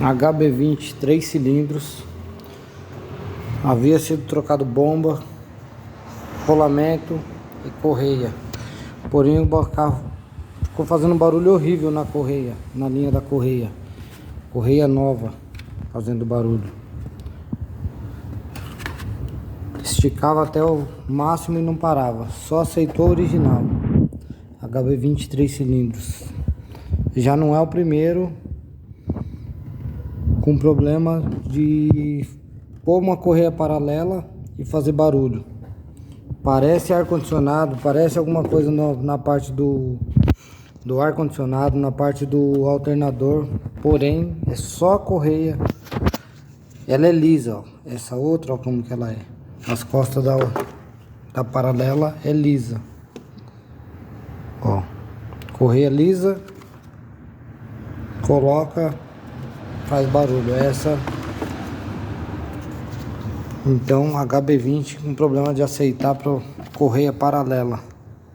HB20 3 cilindros. Havia sido trocado bomba, rolamento e correia. Porém o carro ficou fazendo um barulho horrível na correia, na linha da correia. Correia nova fazendo barulho. Esticava até o máximo e não parava. Só aceitou o original. HB20 3 cilindros. Já não é o primeiro com problema de pôr uma correia paralela e fazer barulho. Parece ar-condicionado, parece alguma coisa na parte do ar-condicionado, na parte do alternador. Porém, é só a correia. Ela é lisa, ó. Essa outra, ó, como que ela é. As costas da paralela é lisa. Ó, correia lisa. Coloca, faz barulho. Essa, então, HB20 com problema de aceitar para correia paralela.